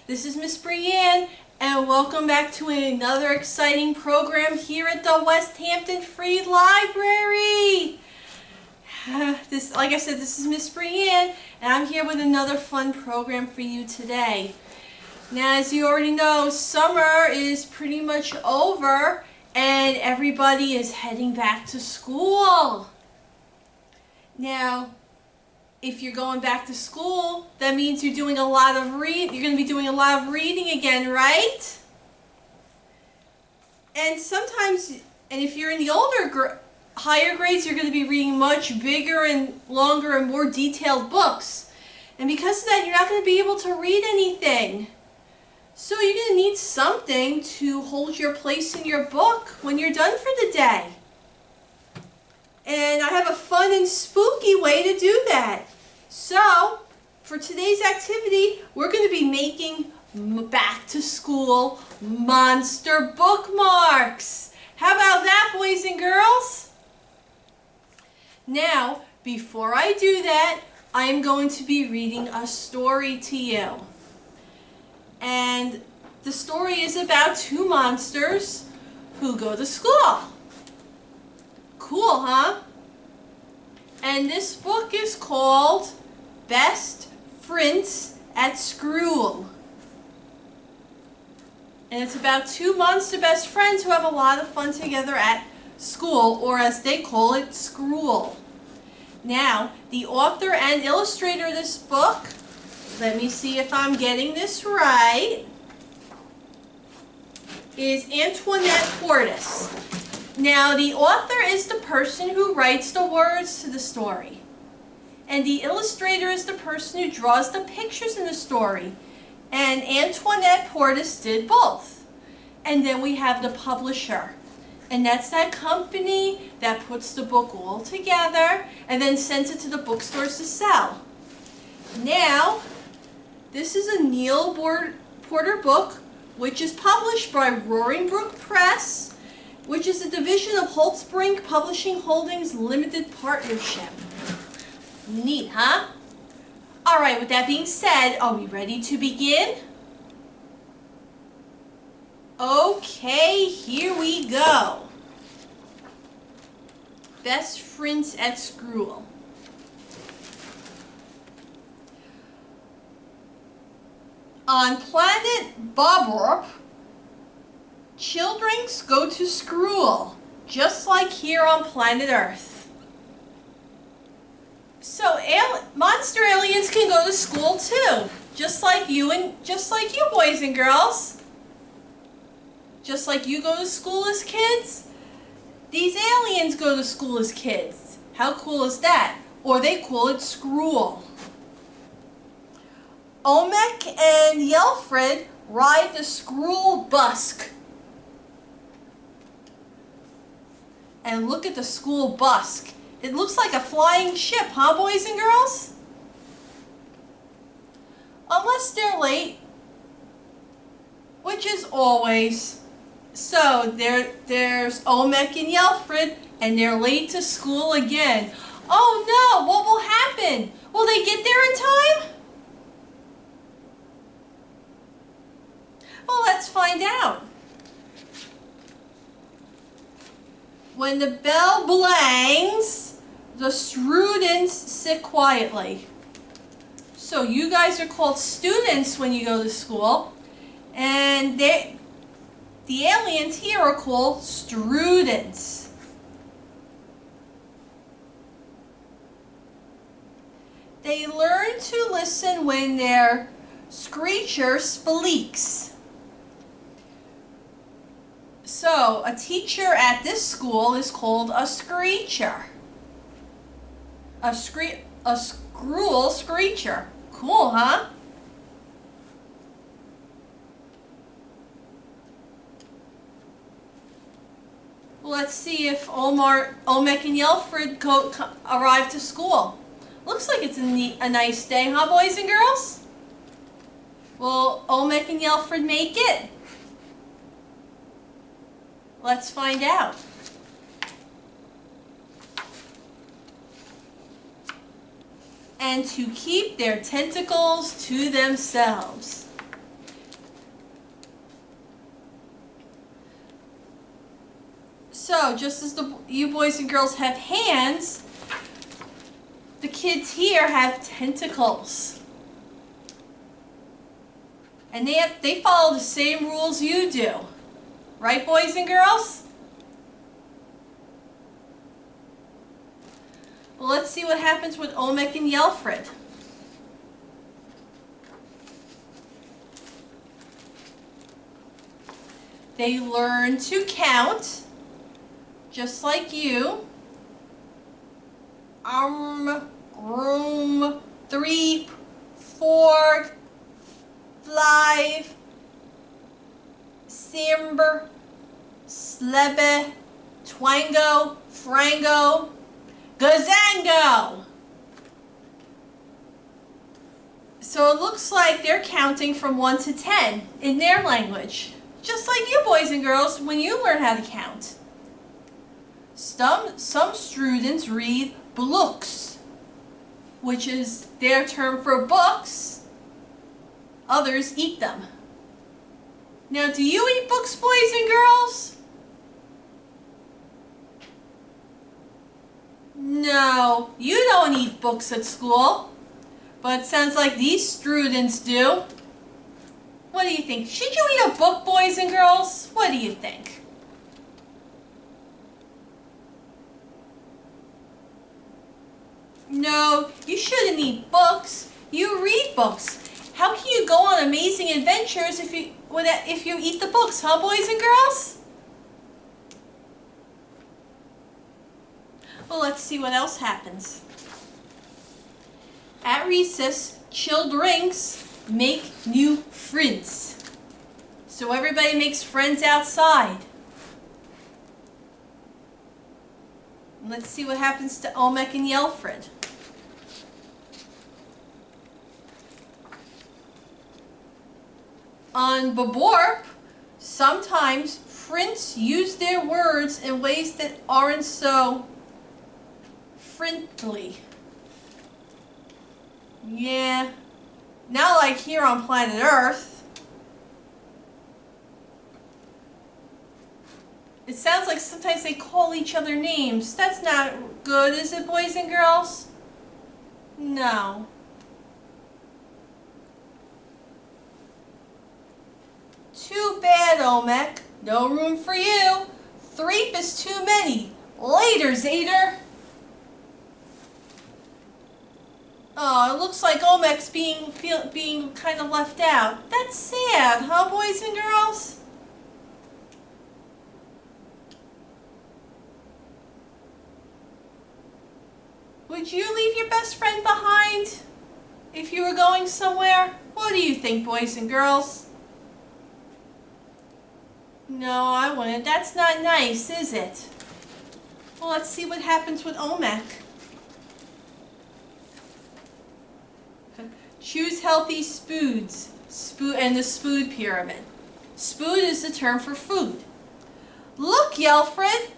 This is Miss Brianne, and welcome back to another exciting program here at the Westhampton Free Library. Like I said, this is Miss Brianne, and I'm here with another fun program for you today. Now, as you already know, summer is pretty much over, and everybody is heading back to school. Now, if you're going back to school, that means you're doing a lot of you're going to be doing a lot of reading again, right? And sometimes, and if you're in the higher grades, you're going to be reading much bigger and longer and more detailed books. And because of that, you're not going to be able to read anything. So you're going to need something to hold your place in your book when you're done for the day. And I have a fun and spooky way to do that. So, for today's activity, we're going to be making back to school monster bookmarks. How about that, boys and girls? Now, before I do that, I am going to be reading a story to you. And the story is about two monsters who go to school. Cool, huh? And this book is called Best Frints at Skrool. And it's about two monster best friends who have a lot of fun together at school, or as they call it, Skrool. Now, the author and illustrator of this book, let me see if I'm getting this right, is Antoinette Portis. Now, the author is the person who writes the words to the story. And the illustrator is the person who draws the pictures in the story. And Antoinette Portis did both. And then we have the publisher. And that's that company that puts the book all together and then sends it to the bookstores to sell. Now, this is a Neal Porter book, which is published by Roaring Brook Press, which is a division of Holtzbrinck Publishing Holdings Limited Partnership. Neat, huh? Alright, with that being said, are we ready to begin? Okay, here we go. Best Frints at Skrool. On planet Bobrop, children go to Skrool, just like here on planet Earth. So monster aliens can go to school too, just like you boys and girls. Just like you go to school as kids, these aliens go to school as kids. How cool is that? Or they call it Skrool. Omek and Yelfred ride the Skrool busk. And look at the school busk. It looks like a flying ship, huh, boys and girls? Unless they're late, which is always. So there's Omek and Yelfred, and they're late to school again. Oh no, what will happen? Will they get there in time? Well, let's find out. When the bell blangs, the students sit quietly. So you guys are called students when you go to school, and the aliens here are called students. They learn to listen when their screecher speaks. So, a teacher at this school is called a screecher. A Skrool screecher. Cool, huh? Let's see if Omek and Yelfred arrive to school. Looks like it's a nice day, huh, boys and girls? Will Omek and Yelfred make it? Let's find out. And to keep their tentacles to themselves. So, just as you boys and girls have hands, the kids here have tentacles. And they follow the same rules you do. Right, boys and girls? Well, let's see what happens with Olmec and Yelfred. They learn to count, just like you. Groom, 3, 4, 5, Simber, Slebe, Twango, Frango, Gazango. So it looks like they're counting from 1 to 10 in their language. Just like you boys and girls when you learn how to count. Some students read books, which is their term for books. Others eat them. Now, do you eat books, boys and girls? No, you don't eat books at school. But it sounds like these students do. What do you think? Should you eat a book, boys and girls? What do you think? No, you shouldn't eat books. You read books. How can you go on amazing adventures if you eat the books, huh, boys and girls? Well, let's see what else happens. At recess, children's make new friends. So everybody makes friends outside. Let's see what happens to Olmec and Yelfred. On Boborp, sometimes Frints use their words in ways that aren't so friendly. Yeah, not like here on planet Earth. It sounds like sometimes they call each other names. That's not good, is it, boys and girls? No. Too bad, Olmec. No room for you. Threep is too many. Later, Zader. Oh, it looks like Olmec's being kind of left out. That's sad, huh, boys and girls? Would you leave your best friend behind if you were going somewhere? What do you think, boys and girls? No, I wouldn't. That's not nice, is it? Well, let's see what happens with Olmec. Choose healthy spoods. And the spood pyramid. Spood is the term for food. Look, Yelfred.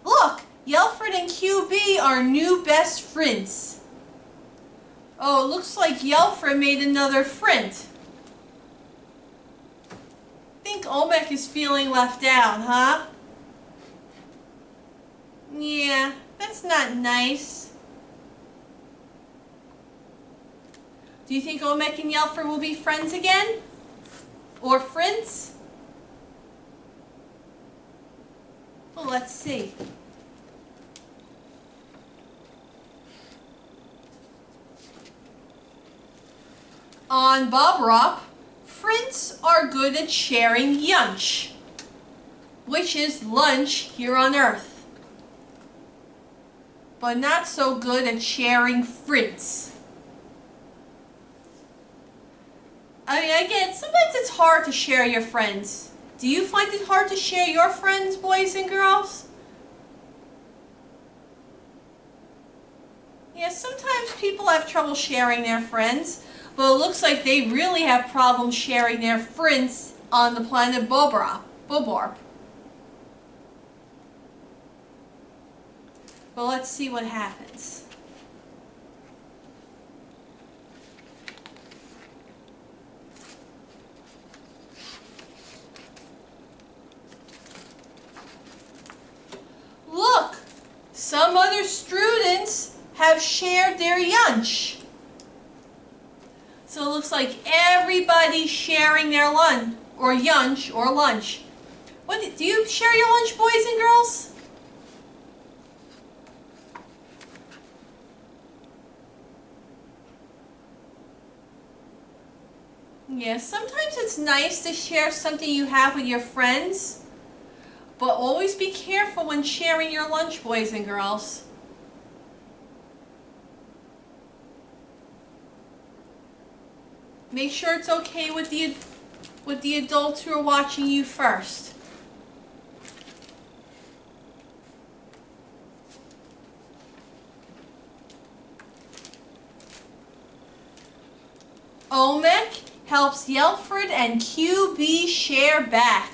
Look, Yelfred and QB are new best friends. Oh, it looks like Yelfred made another friend. I think Olmec is feeling left out, huh? Yeah, that's not nice. Do you think Olmec and Yelfred will be friends again? Or friends? Well, let's see. On Bobrop, Frints are good at sharing yunch, which is lunch here on Earth, but not so good at sharing Frints. I mean, again, sometimes it's hard to share your friends. Do you find it hard to share your friends, boys and girls? Yeah, sometimes people have trouble sharing their friends, but it looks like they really have problems sharing their friends on the planet Boborp. But let's see what happens. Some other students have shared their lunch. So it looks like everybody's sharing their lunch, or lunch. Do you share your lunch, boys and girls? Yeah, sometimes it's nice to share something you have with your friends, but always be careful when sharing your lunch, boys and girls. Make sure it's okay with the adults who are watching you first. Olmec helps Yelfred and QB share back.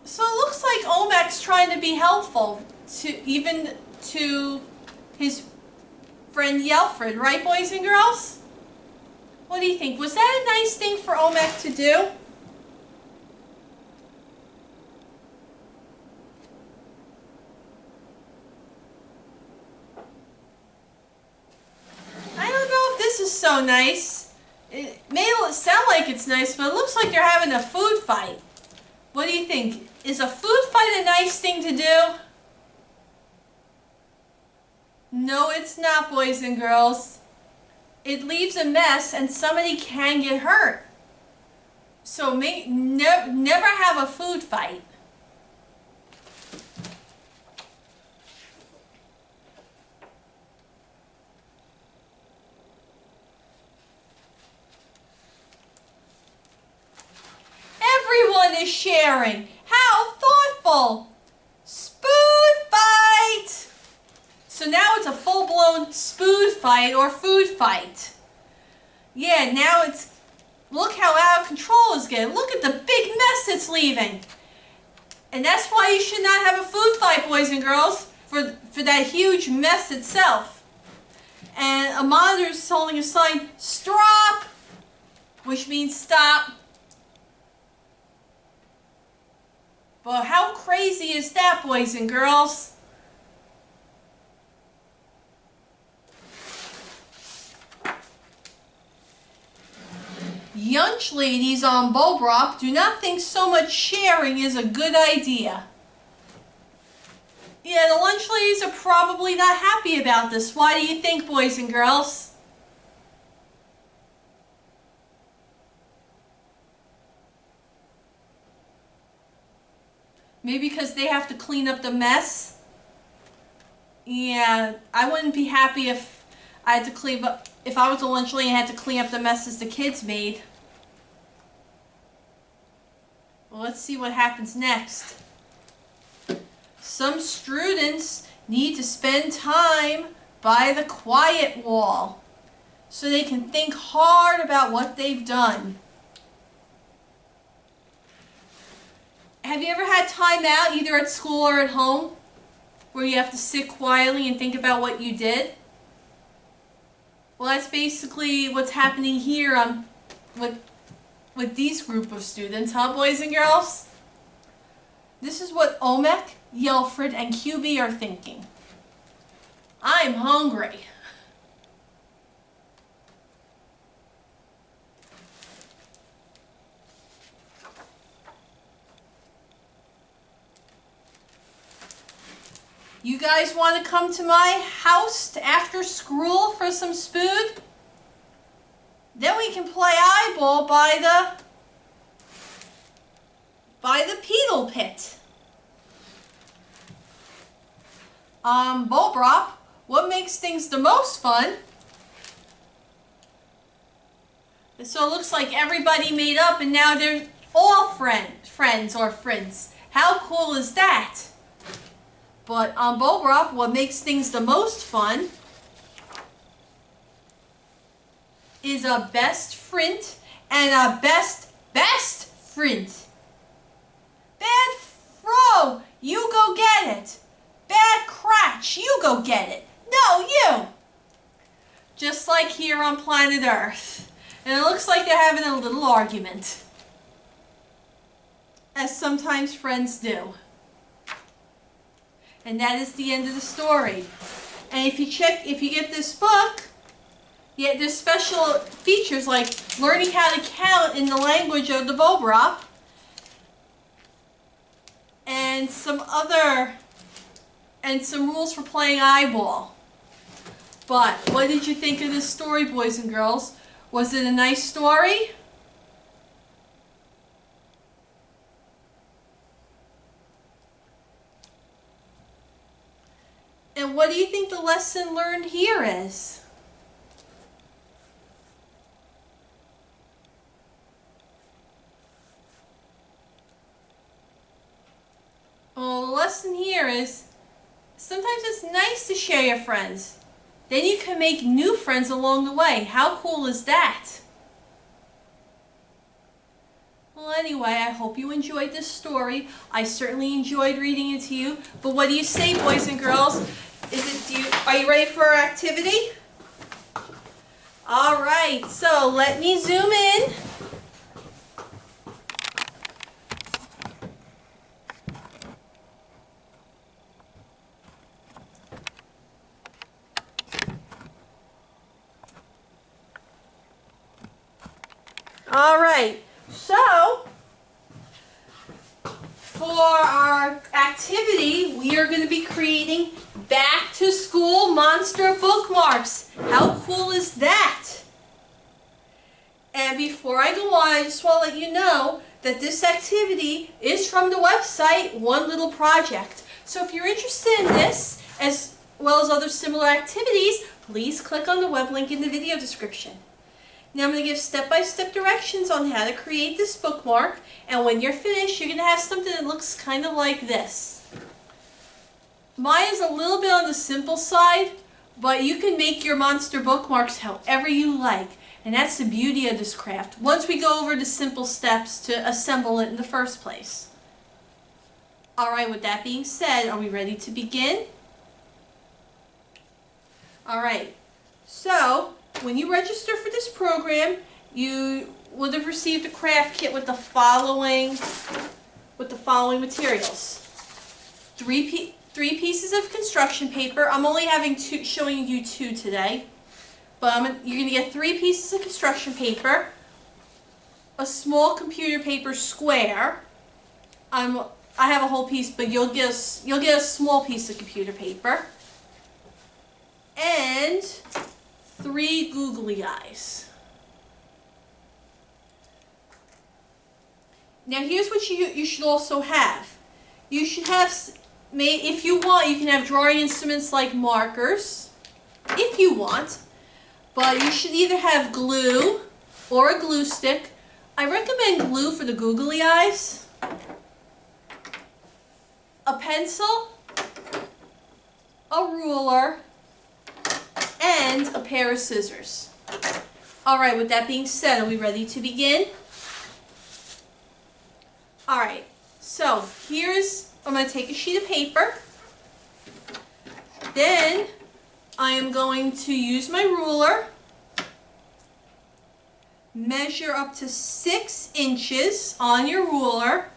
So it looks like Olmec's trying to be helpful to his friend Yelfred, right, boys and girls? What do you think? Was that a nice thing for Olmec to do? I don't know if this is so nice. It may sound like it's nice, but it looks like they're having a food fight. What do you think? Is a food fight a nice thing to do? No, it's not, boys and girls. It leaves a mess and somebody can get hurt. So never have a food fight. Everyone is sharing. How thoughtful. Spoon fight. So now it's a full-blown spoon fight or food fight. Yeah, now look how out of control it's getting. Look at the big mess it's leaving. And that's why you should not have a food fight, boys and girls, for that huge mess itself. And a monitor is holding a sign, "Stop," which means stop. Well, how crazy is that, boys and girls? Lunch ladies on Bobrop do not think so much sharing is a good idea. Yeah, the lunch ladies are probably not happy about this. Why do you think, boys and girls? Maybe because they have to clean up the mess? Yeah, I wouldn't be happy if I had to clean up, if I was a lunch lady and had to clean up the messes the kids made. Well, let's see what happens next. Some students need to spend time by the quiet wall so they can think hard about what they've done. Have you ever had time out, either at school or at home, where you have to sit quietly and think about what you did? Well, that's basically what's happening here with these group of students, huh, boys and girls? This is what Olmec, Yelfred, and QB are thinking. I'm hungry. You guys want to come to my house after Skrool for some spoon? Then we can play eyeball by the pedal pit. Bobrop, what makes things the most fun? So it looks like everybody made up and now they're all friends or Frints. How cool is that? But on Bobrop, what makes things the most fun is a best Frint and a best Frint. Bad Fro, you go get it. Bad Cratch, you go get it. No, you. Just like here on planet Earth. And it looks like they're having a little argument. As sometimes friends do. And that is the end of the story. And if you get this book, yeah, there's special features like learning how to count in the language of the Bobrop, and some rules for playing eyeball. But what did you think of this story, boys and girls? Was it a nice story? And what do you think the lesson learned here is? Well, the lesson here is sometimes it's nice to share your friends. Then you can make new friends along the way. How cool is that? Well, anyway, I hope you enjoyed this story. I certainly enjoyed reading it to you. But what do you say, boys and girls? Are you ready for our activity? All right, so let me zoom in. All right, so for our activity, we are going to be creating back to school monster bookmarks. How cool is that? And before I go on, I just want to let you know that this activity is from the website One Little Project. So if you're interested in this, as well as other similar activities, please click on the web link in the video description. Now I'm going to give step-by-step directions on how to create this bookmark, and when you're finished, you're going to have something that looks kind of like this. Mine is a little bit on the simple side, but you can make your monster bookmarks however you like, and that's the beauty of this craft, once we go over the simple steps to assemble it in the first place. Alright, with that being said, are we ready to begin? Alright, so when you register for this program, you would have received a craft kit with the following materials. Three pieces of construction paper. I'm only showing you two today, but you're going to get 3 pieces of construction paper, a small computer paper square. I have a whole piece, but you'll get a small piece of computer paper, and 3 googly eyes. Now here's what you should also have. You should have, if you want, you can have drawing instruments like markers, if you want, but you should either have glue or a glue stick. I recommend glue for the googly eyes, a pencil, a ruler, and a pair of scissors. Alright, with that being said, are we ready to begin? Alright, so I'm going to take a sheet of paper. Then I am going to use my ruler, measure up to 6 inches on your ruler,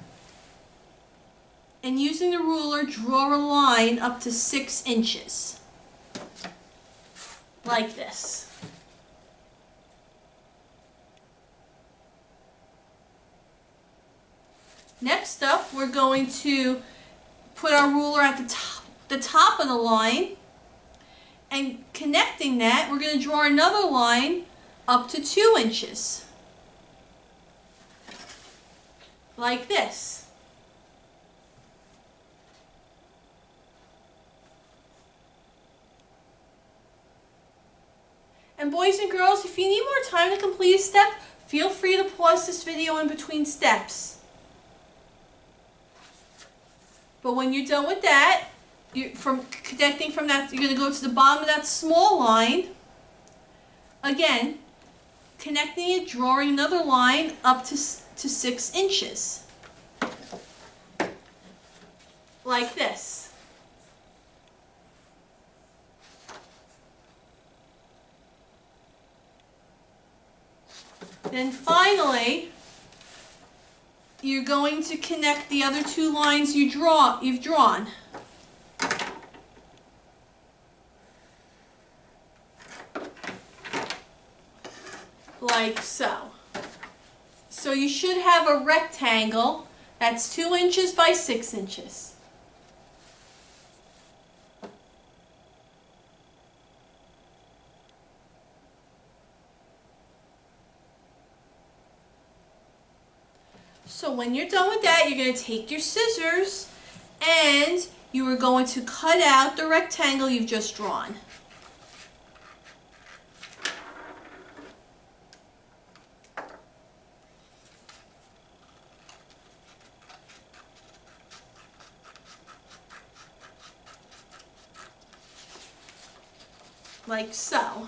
and using the ruler, draw a line up to 6 inches. Like this. Next up, we're going to put our ruler at the top of the line, and connecting that, we're going to draw another line up to 2 inches. Like this. And boys and girls, if you need more time to complete a step, feel free to pause this video in between steps. But when you're done with that, connecting from that, you're going to go to the bottom of that small line. Again, connecting it, drawing another line up to 6 inches. Like this. Then finally, you're going to connect the other 2 lines you've drawn. like so. So you should have a rectangle that's 2 inches by 6 inches. So when you're done with that, you're going to take your scissors and you are going to cut out the rectangle you've just drawn. Like so.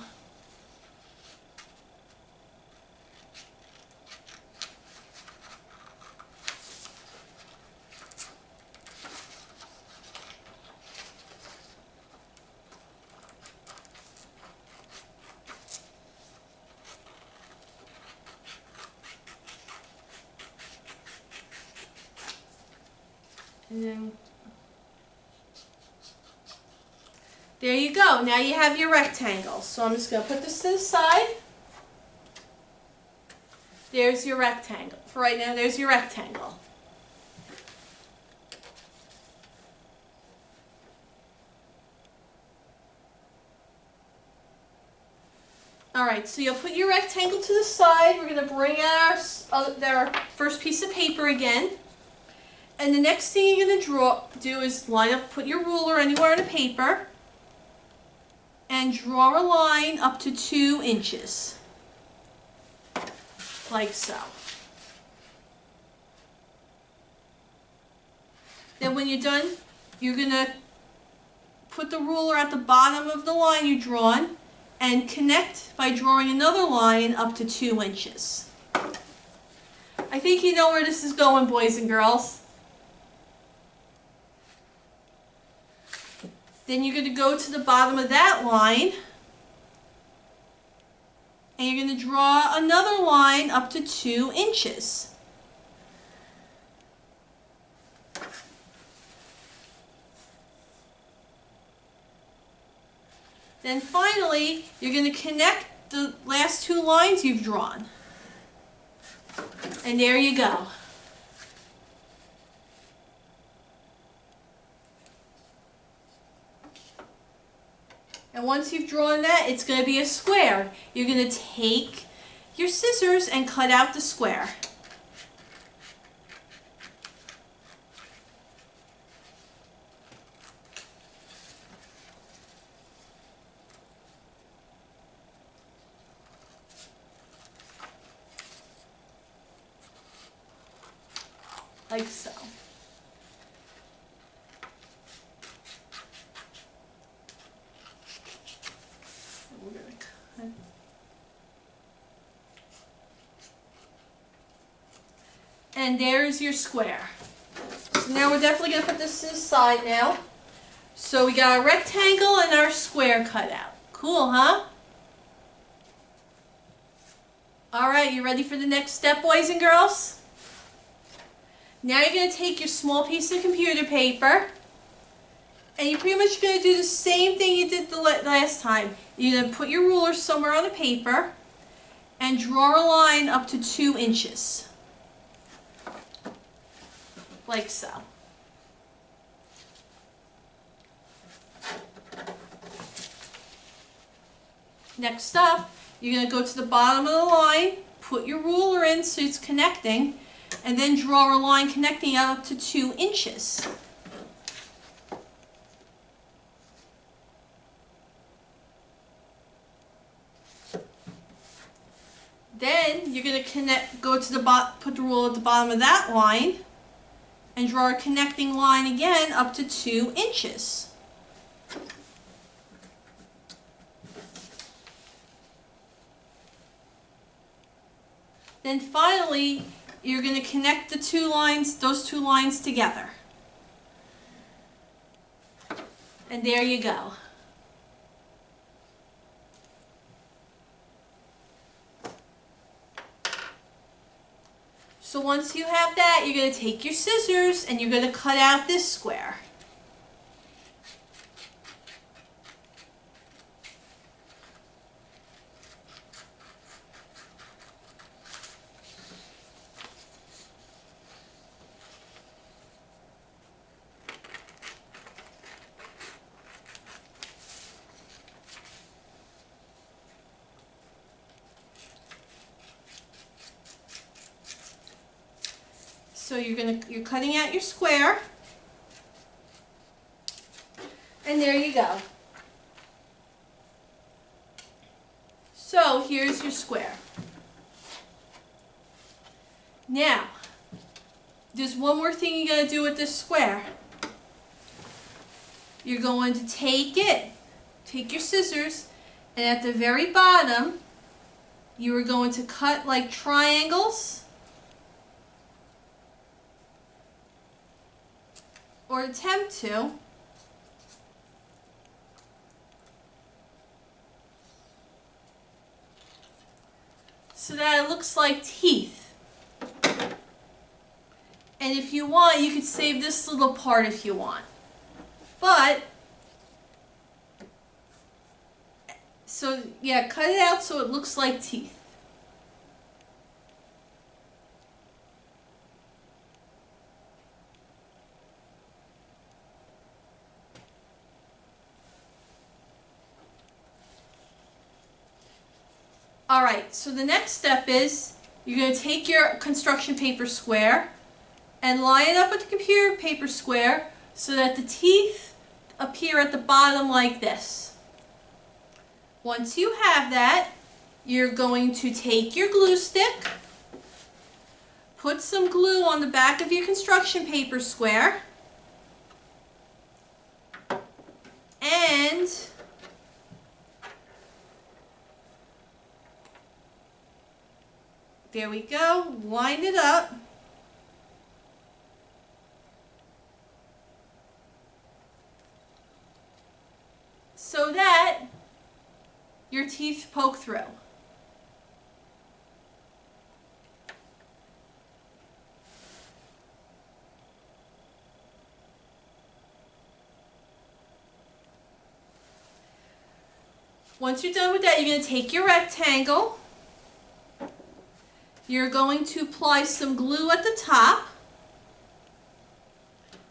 And then there you go. Now you have your rectangle. So I'm just going to put this to the side. There's your rectangle. For right now, there's your rectangle. Alright, so you'll put your rectangle to the side. We're going to bring out our first piece of paper again. And the next thing you're going to do is line up, put your ruler anywhere on the paper, and draw a line up to 2 inches, like so. Then when you're done, you're going to put the ruler at the bottom of the line you've drawn and connect by drawing another line up to 2 inches. I think you know where this is going, boys and girls. Then you're going to go to the bottom of that line and you're going to draw another line up to 2 inches. Then finally, you're going to connect the last 2 lines you've drawn. And there you go. And once you've drawn that, it's going to be a square. You're going to take your scissors and cut out the square. Like so. And there's your square. So now we're definitely going to put this to the side now. So we got our rectangle and our square cut out. Cool, huh? Alright, you ready for the next step, boys and girls? Now you're going to take your small piece of computer paper and you're pretty much going to do the same thing you did the last time. You're going to put your ruler somewhere on the paper and draw a line up to 2 inches. Like so. Next up, you're going to go to the bottom of the line, put your ruler in so it's connecting, and then draw a line connecting out up to 2 inches. Then you're going to go to the put the ruler at the bottom of that line and draw a connecting line again up to 2 inches. Then finally, you're going to connect the those two lines together. And there you go. So once you have that, you're going to take your scissors and you're going to cut out this square. So you're cutting out your square, and there you go. So here's your square. Now, there's one more thing you're going to do with this square. You're going to take your scissors, and at the very bottom, you are going to cut like triangles, or attempt to. So that it looks like teeth. And if you want, you could save this little part if you want. But, so yeah, cut it out so it looks like teeth. Alright, so the next step is you're going to take your construction paper square and line it up with the computer paper square so that the teeth appear at the bottom like this. Once you have that, you're going to take your glue stick, put some glue on the back of your construction paper square, and there we go, line it up. So that your teeth poke through. Once you're done with that, you're going to take your rectangle. You're going to apply some glue at the top.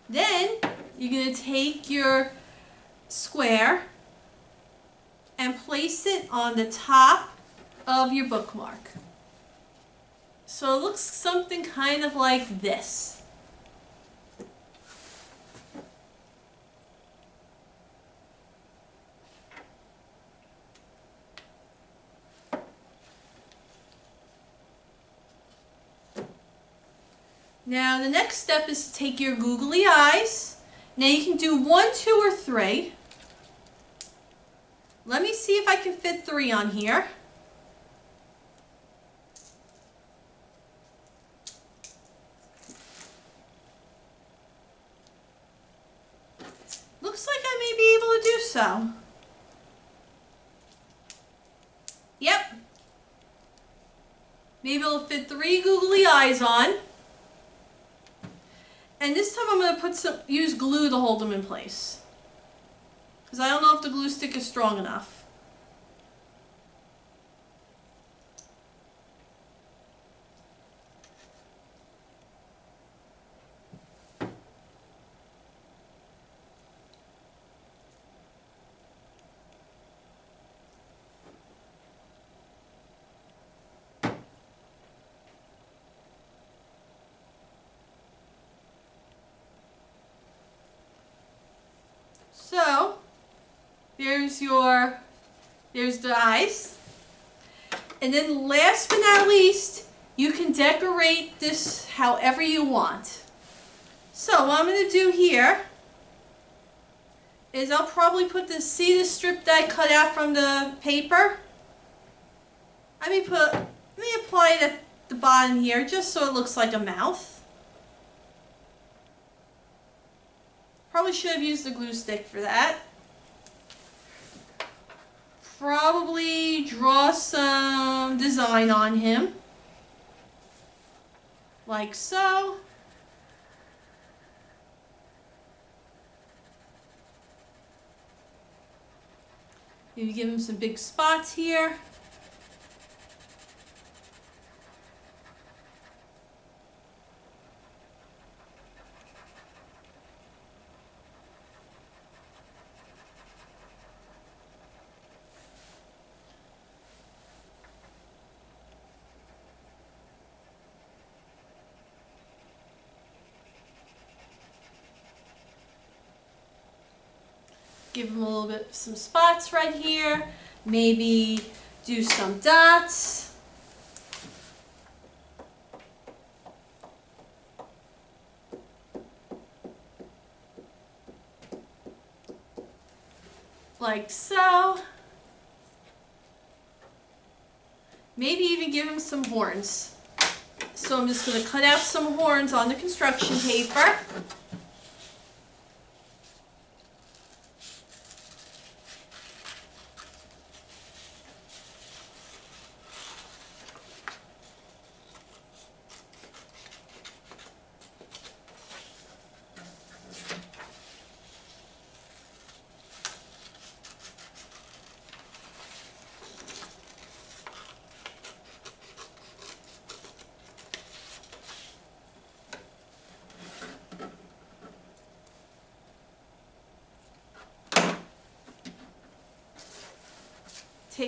Then you're going to take your square and place it on the top of your bookmark. So it looks something kind of like this. Now the next step is to take your googly eyes. Now you can do 1, 2, or 3. Let me see if I can fit 3 on here. Looks like I may be able to do so. Yep. Maybe I'll fit 3 googly eyes on. And this time I'm going to use glue to hold them in place. Because I don't know if the glue stick is strong enough. So, there's the eyes. And then last but not least, you can decorate this however you want. So what I'm going to do here is I'll probably put see the strip that I cut out from the paper? Let me apply it at the bottom here just so it looks like a mouth. Probably should have used the glue stick for that. Probably draw some design on him. Like so. Maybe give him some big spots here. give him a little bit, some spots right here. Maybe do some dots. Like so. Maybe even give him some horns. So I'm just going to cut out some horns on the construction paper.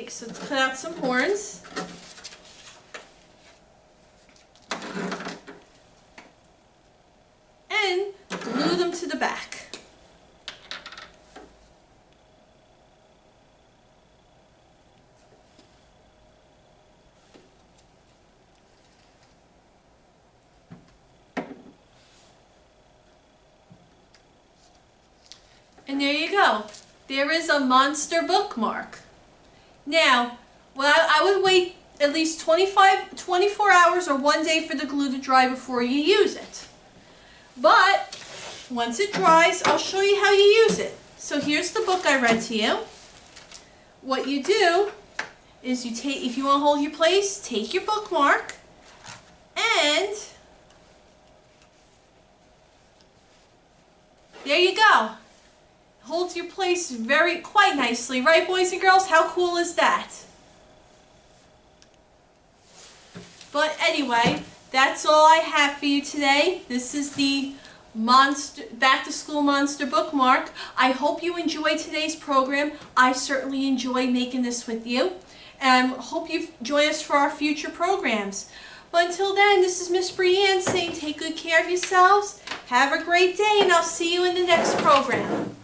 So let's cut out some horns. And glue them to the back. And there you go. There is a monster bookmark. Now, well, I would wait at least 24 hours or 1 day for the glue to dry before you use it. But once it dries, I'll show you how you use it. So here's the book I read to you. What you do is you take, if you want to hold your place, take your bookmark and there you go. Holds your place quite nicely, right, boys and girls? How cool is that? But anyway, that's all I have for you today. This is the Back to School Monster Bookmark. I hope you enjoyed today's program. I certainly enjoy making this with you. And hope you join us for our future programs. But until then, this is Miss Brianne saying take good care of yourselves. Have a great day, and I'll see you in the next program.